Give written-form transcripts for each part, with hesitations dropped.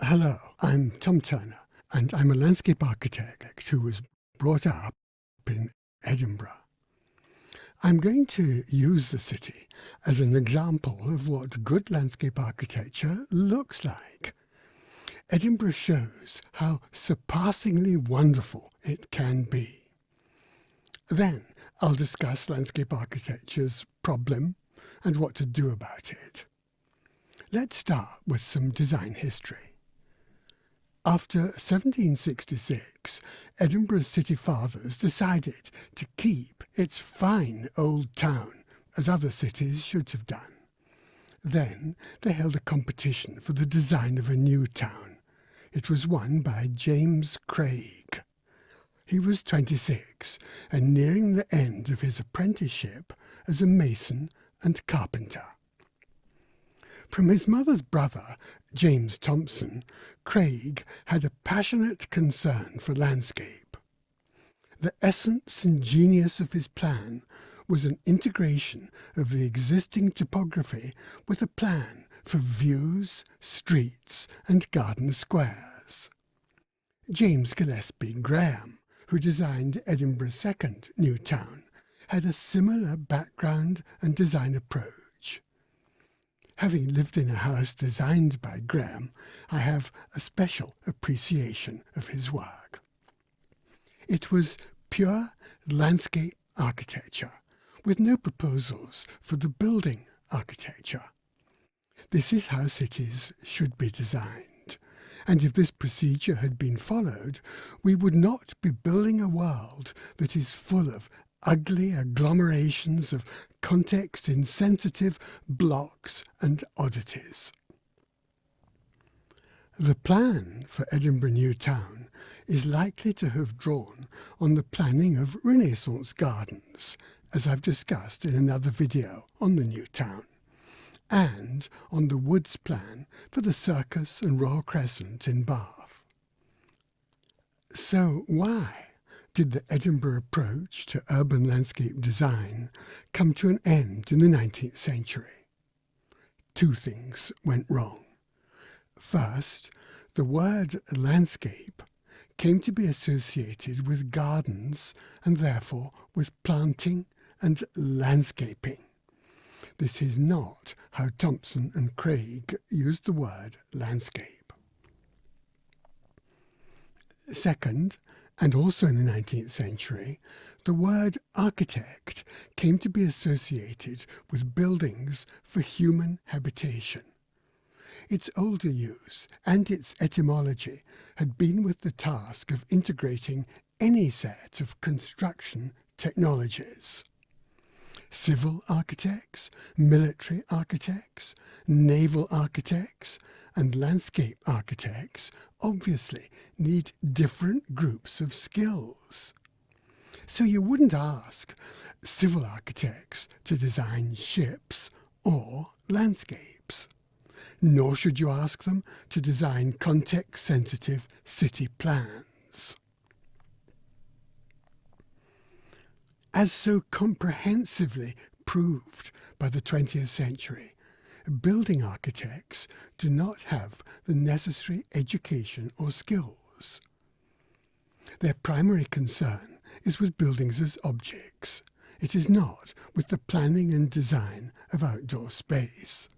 Hello, I'm Tom Turner, and I'm a landscape architect who was brought up in Edinburgh. I'm going to use the city as an example of what good landscape architecture looks like. Edinburgh shows how surpassingly wonderful it can be. Then I'll discuss landscape architecture's problem and what to do about it. Let's start with some design history. After 1766, Edinburgh's city fathers decided to keep its fine old town, as other cities should have done. Then they held a competition for the design of a new town. It was won by James Craig. He was 26 and nearing the end of his apprenticeship as a mason and carpenter. From his mother's brother, James Thompson, Craig had a passionate concern for landscape. The essence and genius of his plan was an integration of the existing topography with a plan for views, streets, and garden squares. James Gillespie Graham, who designed Edinburgh's second new town, had a similar background and design approach. Having lived in a house designed by Graham, I have a special appreciation of his work. It was pure landscape architecture, with no proposals for the building architecture. This is how cities should be designed, and if this procedure had been followed, we would not be building a world that is full of ugly agglomerations of context-insensitive blocks and oddities. The plan for Edinburgh New Town is likely to have drawn on the planning of Renaissance gardens, as I've discussed in another video on the new town, and on the woods plan for the Circus and Royal Crescent in Bath. So why did the Edinburgh approach to urban landscape design come to an end in the 19th century? Two things went wrong. First, the word landscape came to be associated with gardens and therefore with planting and landscaping. This is not how Thompson and Craig used the word landscape. Second, and also in the 19th century, the word architect came to be associated with buildings for human habitation. Its older use and its etymology had been with the task of integrating any set of construction technologies. Civil architects, military architects, naval architects, and landscape architects obviously need different groups of skills. So you wouldn't ask civil architects to design ships or landscapes, nor should you ask them to design context-sensitive city plans. As so comprehensively proved by the 20th century, building architects do not have the necessary education or skills. Their primary concern is with buildings as objects. It is not with the planning and design of outdoor space.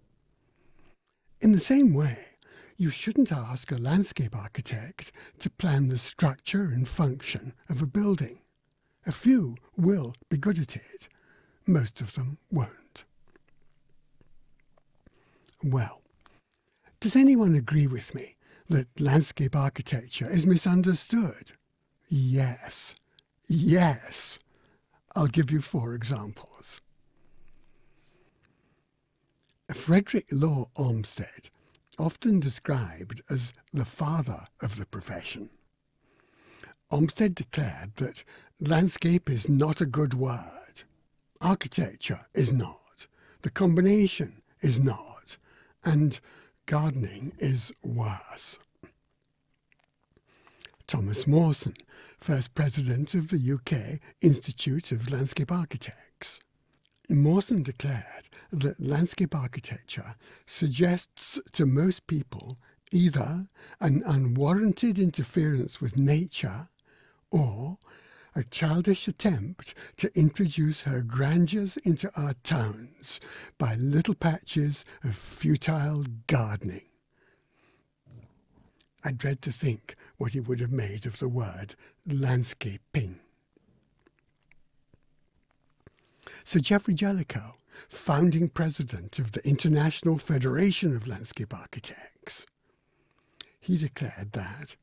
In the same way, you shouldn't ask a landscape architect to plan the structure and function of a building. A few will be good at it. Most of them won't. Well, does anyone agree with me that landscape architecture is misunderstood? Yes. Yes. I'll give you 4 examples. Frederick Law Olmsted, often described as the father of the profession. Olmsted declared that landscape is not a good word. Architecture is not. The combination is not. And gardening is worse. Thomas Mawson, first president of the UK Institute of Landscape Architects. Mawson declared that landscape architecture suggests to most people either an unwarranted interference with nature or a childish attempt to introduce her grandeurs into our towns by little patches of futile gardening. I dread to think what he would have made of the word landscaping. Sir Geoffrey Jellicoe, founding president of the International Federation of Landscape Architects, he declared that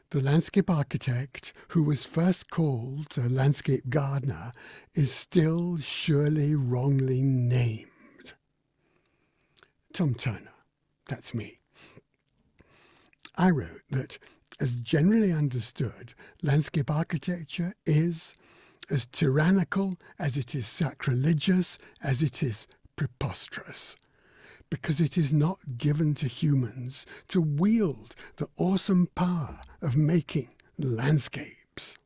the landscape architect who was first called a landscape gardener is still surely wrongly named. Tom Turner, that's me. I wrote that, as generally understood, landscape architecture is as tyrannical as it is sacrilegious, as it is preposterous, because it is not given to humans to wield the awesome power of making landscapes.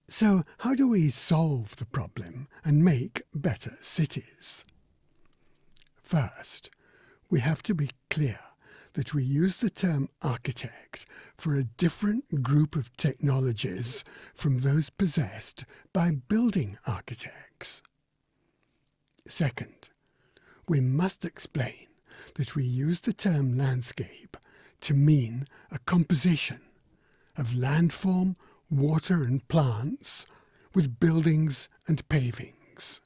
So how do we solve the problem and make better cities? First, we have to be clear that we use the term architect for a different group of technologies from those possessed by building architects. Second, we must explain that we use the term landscape to mean a composition of landform, water and plants with buildings and pavings.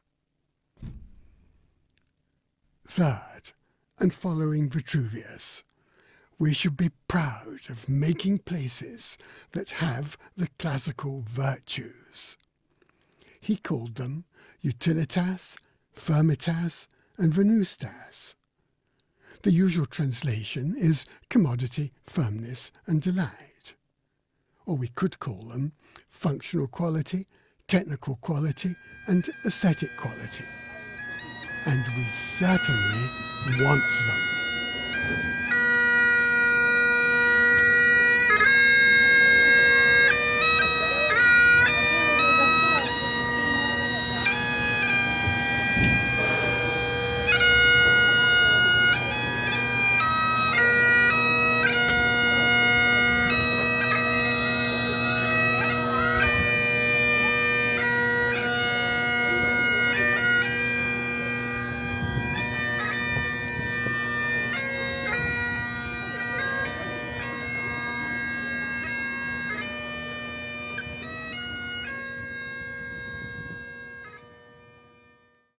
Third, and following Vitruvius, we should be proud of making places that have the classical virtues. He called them utilitas, firmitas, and venustas. The usual translation is commodity, firmness, and delight. Or we could call them functional quality, technical quality, and aesthetic quality. And we certainly want them.